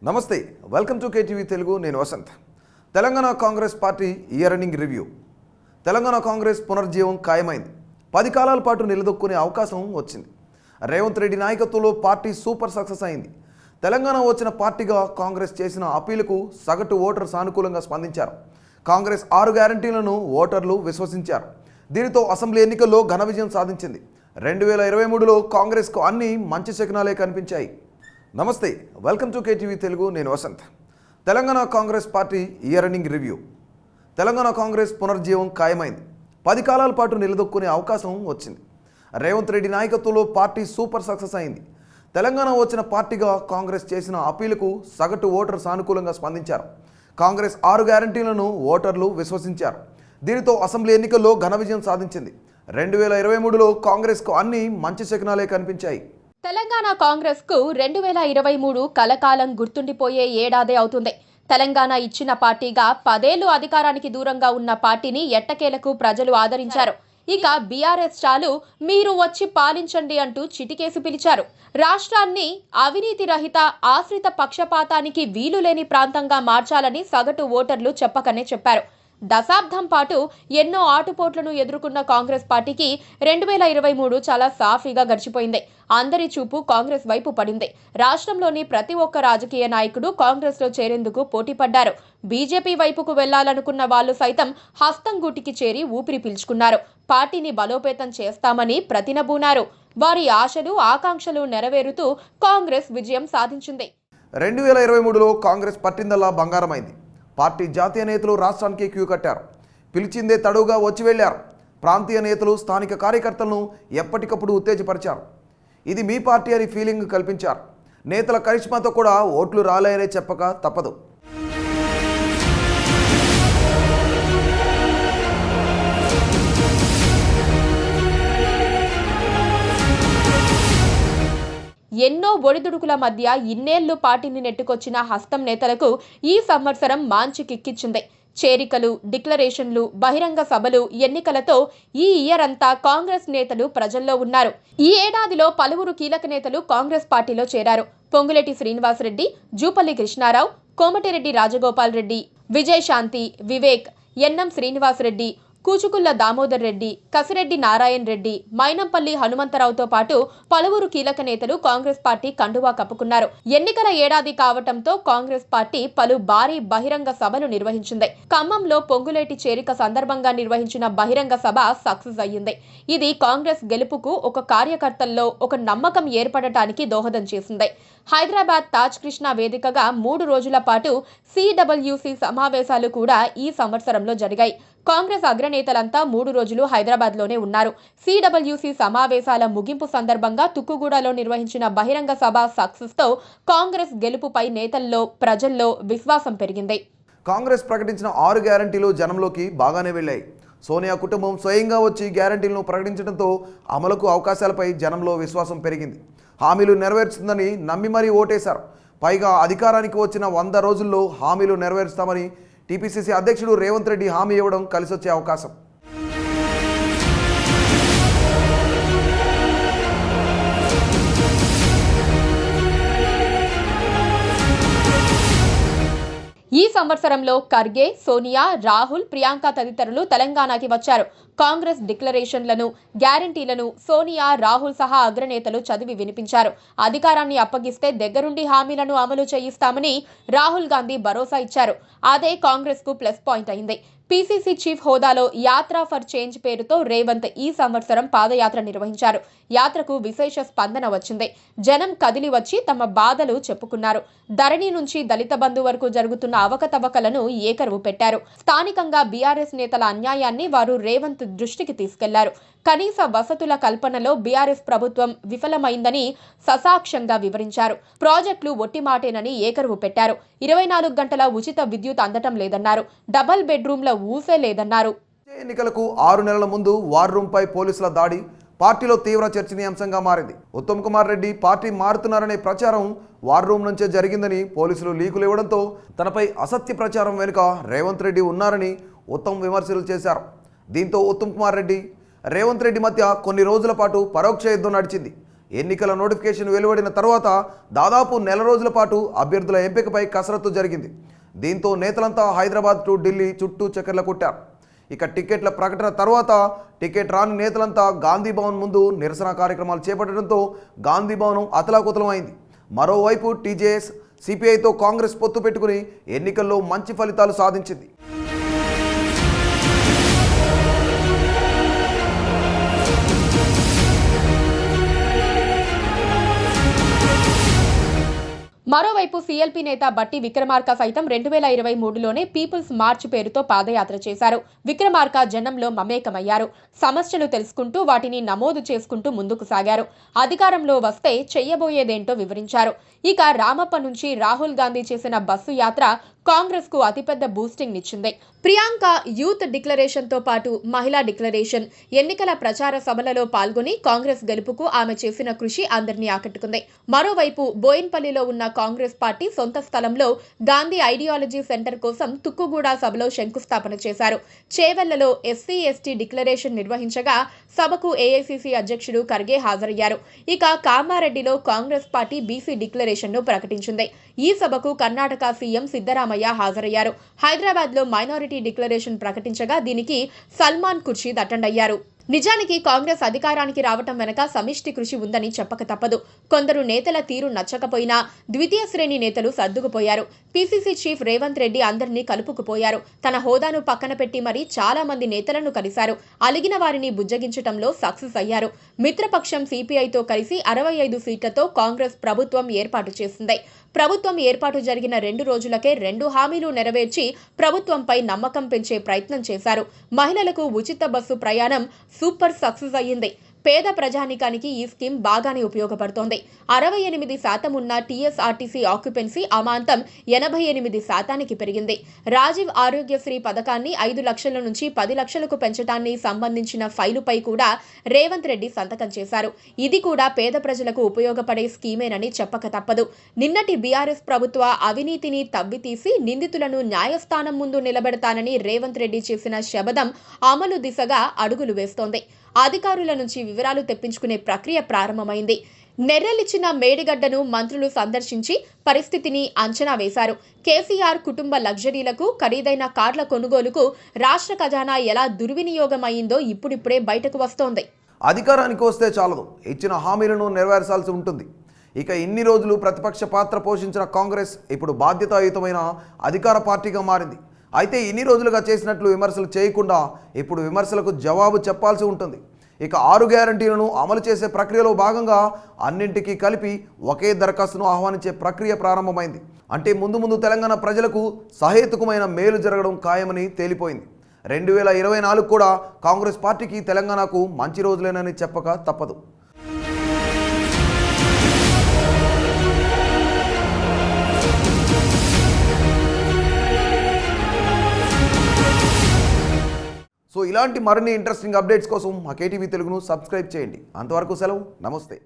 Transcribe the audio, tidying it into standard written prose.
నమస్తే, welcome to KTV Telugu. నేను Vasanth. Telangana Congress party year ending review. Telangana Congress పునర్జీవం ఖాయమైంది. 10 కాలాల పాటు నిలదొక్కునే అవకాశం వచ్చింది. రేవంత్ రెడ్డి నాయకత్వంలో పార్టీ సూపర్ సక్సెస్ అయింది. తెలంగాణ వచ్చిన పార్టీగా కాంగ్రెస్ చేసిన అప్పీలుకు సగటు ఓటర్ సానుకూలంగా స్పందించారు. కాంగ్రెస్ 6 గ్యారంటీలను ఓటర్లు విశ్వసించారు. దీనితో అసెంబ్లీ ఎన్నికల్లో ఘన విజయం సాధించింది. 2023లో కాంగ్రెస్కు అన్ని మంచి శకునాలే కనిపించాయి. నమస్తే, వెల్కమ్ టు కేటీవీ తెలుగు. నేను Vasanth. Telangana Congress party year ending review. Telangana Congress పునర్జీవం ఖాయమైంది. 10 కాలాల పాటు నిలదొక్కునే అవకాశం వచ్చింది. రేవంత్ రెడ్డి నాయకత్వంలో పార్టీ సూపర్ సక్సెస్ అయింది. తెలంగాణ వచ్చిన పార్టీగా కాంగ్రెస్ చేసిన అప్పీలుకు సగటు ఓటర్ సానుకూలంగా స్పందించారు. కాంగ్రెస్ 6 గ్యారంటీలను ఓటర్లు విశ్వసించారు. దీనితో అసెంబ్లీ ఎన్నికల్లో ఘన విజయం సాధించింది. 2023లో కాంగ్రెస్కు అన్ని మంచి శకునాలే కనిపించాయి. తెలంగాణ కాంగ్రెస్ కు 2023 కలకాలం గుర్తుండిపోయే ఏడాదే అవుతుంది. తెలంగాణ ఇచ్చిన పార్టీగా 10 ఏళ్లు అధికారానికి దూరంగా ఉన్న పార్టీని ఎట్టకేలకు ప్రజలు ఆదరించారు. ఇక బీఆర్ఎస్ చాలు, మీరు వచ్చి పాలించండి అంటూ చిటికేసి పిలిచారు. రాష్ట్రాన్ని అవినీతి రహిత, ఆశ్రిత పక్షపాతానికి వీలులేని ప్రాంతంగా మార్చాలని సగటు ఓటర్లు చెప్పకనే చెప్పారు. దశాబ్దం పాటు ఎన్నో ఆటుపోట్లను ఎదుర్కొన్న కాంగ్రెస్ పార్టీకి 2023 చాలా సాఫీగా గడిచిపోయింది. అందరి చూపు కాంగ్రెస్ వైపు పడింది. రాష్ట్రంలోని ప్రతి ఒక్క రాజకీయ నాయకుడు కాంగ్రెస్లో చేరేందుకు పోటీ పడ్డారు. బీజేపీ వైపుకు వెళ్లాలనుకున్న వాళ్లు సైతం హస్తం గూటికి చేరి ఊపిరి పీల్చుకున్నారు. పార్టీని బలోపేతం చేస్తామని ప్రతినబూనారు. వారి ఆశలు, ఆకాంక్షలు నెరవేరుతూ కాంగ్రెస్ విజయం సాధించింది. 2023లో కాంగ్రెస్ పట్టిందల్లా బంగారమైంది. పార్టీ జాతీయ నేతలు రాష్ట్రానికి క్యూ కట్టారు. పిలిచిందే తడువుగా వచ్చి వెళ్లారు. ప్రాంతీయ నేతలు స్థానిక కార్యకర్తలను ఎప్పటికప్పుడు ఉత్తేజపరిచారు. ఇది మీ పార్టీ అని ఫీలింగ్ కల్పించారు. నేతల కరిష్మాతో కూడా ఓట్లు రాలేయనే చెప్పక తప్పదు. ఎన్నో ఒడిదుడుకుల మధ్య ఇన్నేళ్లు పార్టీని నెట్టుకొచ్చిన హస్తం నేతలకు ఈ సంవత్సరం మాంచి కిక్కిచ్చింది. చేరికలు, డిక్లరేషన్లు, బహిరంగ సభలు, ఎన్నికలతో ఈ ఇయర్ అంతా కాంగ్రెస్ నేతలు ప్రజల్లో ఉన్నారు. ఈ ఏడాదిలో పలువురు కీలక నేతలు కాంగ్రెస్ పార్టీలో చేరారు. పొంగులేటి శ్రీనివాసరెడ్డి, జూపల్లి కృష్ణారావు, కోమటిరెడ్డి రాజగోపాల్ రెడ్డి, విజయశాంతి, వివేక్, ఎన్ఎం శ్రీనివాసరెడ్డి, కూచుకుల్ల దామోదర్ రెడ్డి, కసిరెడ్డి నారాయణ రెడ్డి, మైనంపల్లి హనుమంతరావుతో పాటు పలువురు కీలక నేతలు కాంగ్రెస్ పార్టీ కండువా కప్పుకున్నారు. ఎన్నికల ఏడాది కావటంతో కాంగ్రెస్ పార్టీ పలు భారీ బహిరంగ సభలు నిర్వహించింది. ఖమ్మంలో పొంగులేటి చేరిక సందర్భంగా నిర్వహించిన బహిరంగ సభ సక్సెస్ అయ్యింది. ఇది కాంగ్రెస్ గెలుపుకు ఒక కార్యకర్తల్లో ఒక నమ్మకం ఏర్పడటానికి దోహదం చేసింది. హైదరాబాద్ తాజ్ కృష్ణ వేదికగా 3 రోజుల పాటు సిడబ్ల్యూసి సమావేశాలు కూడా ఈ సంవత్సరంలో జరిగాయి. కాంగ్రెస్ అగ్రనేతలంతా 3 రోజులు హైదరాబాద్లోనే ఉన్నారు. సిడబ్ల్యూసి సమావేశాల ముగింపు సందర్భంగా తుక్కుగూడలో నిర్వహించిన బహిరంగ సభ సక్సెస్తో కాంగ్రెస్ గెలుపుపై నేతల్లో, ప్రజల్లో విశ్వాసం పెరిగింది. కాంగ్రెస్ ప్రకటించిన 6 గ్యారంటీలు జనంలోకి బాగానే వెళ్ళాయి. సోనియా కుటుంబం స్వయంగా వచ్చి గ్యారంటీలను ప్రకటించడంతో అమలుకు అవకాశాలపై జనంలో విశ్వాసం పెరిగింది. హామీలు నెరవేర్చుతుందని నమ్మి మరీ ఓటేశారు. పైగా అధికారానికి వచ్చిన 100 రోజుల్లో హామీలు నెరవేరుస్తామని టీపీసీసీ అధ్యక్షుడు రేవంత్ రెడ్డి హామీ ఇవ్వడం కలిసొచ్చే అవకాశం. ఈ సంవత్సరంలో ఖర్గే, సోనియా, రాహుల్, ప్రియాంక తదితరులు తెలంగాణకి వచ్చారు. కాంగ్రెస్ డిక్లరేషన్లను, గ్యారంటీలను సోనియా, రాహుల్ సహా అగ్రనేతలు చదివి వినిపించారు. అధికారాన్ని అప్పగిస్తే దగ్గరుండి హామీలను అమలు చేయిస్తామని రాహుల్ గాంధీ భరోసా ఇచ్చారు. అదే కాంగ్రెస్ కు ప్లస్ పాయింట్ అయింది. పీసీసీ చీఫ్ హోదాలో యాత్ర ఫర్ చేంజ్ పేరుతో రేవంత్ ఈ సంవత్సరం పాదయాత్ర నిర్వహించారు. యాత్రకు విశేష స్పందన వచ్చింది. జనం కదిలి వచ్చి తమ బాధలు చెప్పుకున్నారు. ధరణి నుంచి దళిత బంధు వరకు జరుగుతున్న అవకతవకలను ఏకరువు పెట్టారు. స్థానికంగా బీఆర్ఎస్ నేతల అన్యాయాన్ని వారు రేవంత్ దృష్టికి తీసుకెళ్లారు. కనీస వసతుల కల్పనలో బీఆర్ఎస్ ప్రభుత్వం విఫలమైందని ససాక్ష్యంగా వివరించారు. ప్రాజెక్టులు ఒట్టి మాటేనని ఏకరువు పెట్టారు. 24 గంటల ఉచిత విద్యుత్ అందటం లేదన్నారు. డబుల్ బెడ్రూమ్ల ఊసే లేదన్నారు. ఎన్నికలకు 6 నెలల ముందు వార్ రూమ్పై పోలీసుల దాడి పార్టీలో తీవ్ర చర్చనీయాంశంగా మారింది. ఉత్తమ్ కుమార్ రెడ్డి పార్టీ మారుతున్నారనే ప్రచారం వార్ రూమ్ నుంచే జరిగిందని పోలీసులు లీకులు ఇవ్వడంతో తనపై అసత్య ప్రచారం వెనుక రేవంత్ రెడ్డి ఉన్నారని ఉత్తమ్ విమర్శలు చేశారు. దీంతో ఉత్తమ్ కుమార్ రెడ్డి, రేవంత్ రెడ్డి మధ్య కొన్ని రోజుల పాటు పరోక్ష యుద్ధం నడిచింది. ఎన్నికల నోటిఫికేషన్ వెలువడిన తర్వాత దాదాపు నెల రోజుల పాటు అభ్యర్థుల ఎంపికపై కసరత్తు జరిగింది. దీంతో నేతలంతా హైదరాబాద్ టు ఢిల్లీ చుట్టూ చక్కర్లు కొట్టారు. ఇక టికెట్ల ప్రకటన తర్వాత టికెట్ రాని నేతలంతా గాంధీ భవన్ ముందు నిరసన కార్యక్రమాలు చేపట్టడంతో గాంధీ భవనం అతలాకుతలం అయింది. మరోవైపు టీజేఎస్ సిపిఐతో కాంగ్రెస్ పొత్తు పెట్టుకుని ఎన్నికల్లో మంచి ఫలితాలు సాధించింది. మరోవైపు సీఎల్పీ నేత బట్టి విక్రమార్క సైతం 2023లోనే పీపుల్స్ మార్చ్ పేరుతో పాదయాత్ర చేశారు. విక్రమార్క జనంలో మమేకమయ్యారు. సమస్యలు తెలుసుకుంటూ వాటిని నమోదు చేసుకుంటూ ముందుకు సాగారు. అధికారంలో వస్తే చెయ్యబోయేదేంటో వివరించారు. ఇక రామప్ప నుంచి రాహుల్ గాంధీ చేసిన బస్సు యాత్ర కాంగ్రెస్ కు అతిపెద్ద బూస్టింగ్ నిచ్చింది. ప్రియాంక యూత్ డిక్లరేషన్ తో పాటు మహిళా డిక్లరేషన్, ఎన్నికల ప్రచార సభలలో పాల్గొని కాంగ్రెస్ గెలుపుకు ఆమె చేసిన కృషి అందరినీ ఆకట్టుకుంది. మరోవైపు బోయిన్పల్లిలో ఉన్న కాంగ్రెస్ పార్టీ సొంత స్థలంలో గాంధీ ఐడియాలజీ సెంటర్ కోసం తుక్కుగూడ సభలో శంకుస్థాపన చేశారు. చేవెళ్లలో ఎస్సీ ఎస్టీ డిక్లరేషన్ నిర్వహించగా సభకు ఏఐసీసీ అధ్యక్షుడు ఖర్గే హాజరయ్యారు. ఇక కామారెడ్డిలో కాంగ్రెస్ పార్టీ బీసీ డిక్లరేషన్ ను ప్రకటించింది. ఈ సభకు కర్ణాటక సీఎం సిద్ధరామయ్య హాజరయ్యారు. హైదరాబాద్ లో మైనారిటీ డిక్లరేషన్ ప్రకటించగా దీనికి సల్మాన్ ఖుర్షీద్ అటెండ్ అయ్యారు. నిజానికి కాంగ్రెస్ అధికారానికి రావటం వెనక సమిష్టి కృషి ఉందని చెప్పక తప్పదు. కొందరు నేతల తీరు నచ్చకపోయినా ద్వితీయ శ్రేణి నేతలు సర్దుకుపోయారు. పీసీసీ చీఫ్ రేవంత్ రెడ్డి అందరినీ కలుపుకుపోయారు. తన హోదాను పక్కన పెట్టి మరీ చాలా మంది నేతలను కలిశారు. అలిగిన వారిని బుజ్జగించటంలో సక్సెస్ అయ్యారు. మిత్రపక్షం సిపిఐతో కలిసి 65 సీట్లతో కాంగ్రెస్ ప్రభుత్వం ఏర్పాటు చేసింది. ప్రభుత్వం ఏర్పాటు జరిగిన 2 రోజులకే 2 హామీలు నెరవేర్చి ప్రభుత్వంపై నమ్మకం పెంచే ప్రయత్నం చేశారు. మహిళలకు ఉచిత బస్సు ప్రయాణం సూపర్ సక్సెస్ అయ్యింది. పేద ప్రజానికానికి ఈ స్కీమ్ బాగానే ఉపయోగపడుతోంది. 68% ఉన్న టీఎస్ఆర్టీసీ ఆక్యుపెన్సీ అమాంతం 88% పెరిగింది. రాజీవ్ ఆరోగ్యశ్రీ పథకాన్ని 5 లక్షల నుంచి 10 లక్షలకు పెంచడాన్ని సంబంధించిన ఫైలుపై కూడా రేవంత్ రెడ్డి సంతకం చేశారు. ఇది కూడా పేద ప్రజలకు ఉపయోగపడే స్కీమేనని చెప్పక తప్పదు. నిన్నటి బీఆర్ఎస్ ప్రభుత్వ అవినీతిని తవ్వితీసి నిందితులను న్యాయస్థానం ముందు నిలబెడతానని రేవంత్ రెడ్డి చేసిన శబదం అమలు దిశగా అడుగులు వేస్తోంది. అధికారుల నుంచి వివరాలు తెప్పించుకునే ప్రక్రియ ప్రారంభమైంది. నెర్రెలిచ్చిన మేడిగడ్డను మంత్రులు సందర్శించి పరిస్థితిని అంచనా వేశారు. కేసీఆర్ కుటుంబ లగ్జరీలకు, ఖరీదైన కార్ల కొనుగోలుకు రాష్ట్ర ఖజానా ఎలా దుర్వినియోగమైందో ఇప్పుడిప్పుడే బయటకు వస్తోంది. అధికారానికి వస్తే చాలదు, ఇచ్చిన హామీలను నెరవేర్చాల్సి ఉంటుంది. ఇక ఇన్ని రోజులు ప్రతిపక్ష పాత్ర పోషించిన కాంగ్రెస్ ఇప్పుడు బాధ్యతాయుతమైన అధికార పార్టీగా మారింది. అయితే ఇన్ని రోజులుగా చేసినట్లు విమర్శలు చేయకుండా ఇప్పుడు విమర్శలకు జవాబు చెప్పాల్సి ఉంటుంది. ఇక 6 గ్యారంటీలను అమలు చేసే ప్రక్రియలో భాగంగా అన్నింటికీ కలిపి ఒకే దరఖాస్తును ఆహ్వానించే ప్రక్రియ ప్రారంభమైంది. అంటే ముందు తెలంగాణ ప్రజలకు సహేతుకమైన మేలు జరగడం ఖాయమని తేలిపోయింది. 2024 కూడా కాంగ్రెస్ పార్టీకి తెలంగాణకు మంచి రోజులేనని చెప్పక తప్పదు. సో ఇలాంటి మరిన్ని ఇంట్రెస్టింగ్ అప్డేట్స్ కోసం మా కేటీవీ తెలుగును సబ్స్క్రైబ్ చేయండి. అంతవరకు సెలవు, నమస్తే.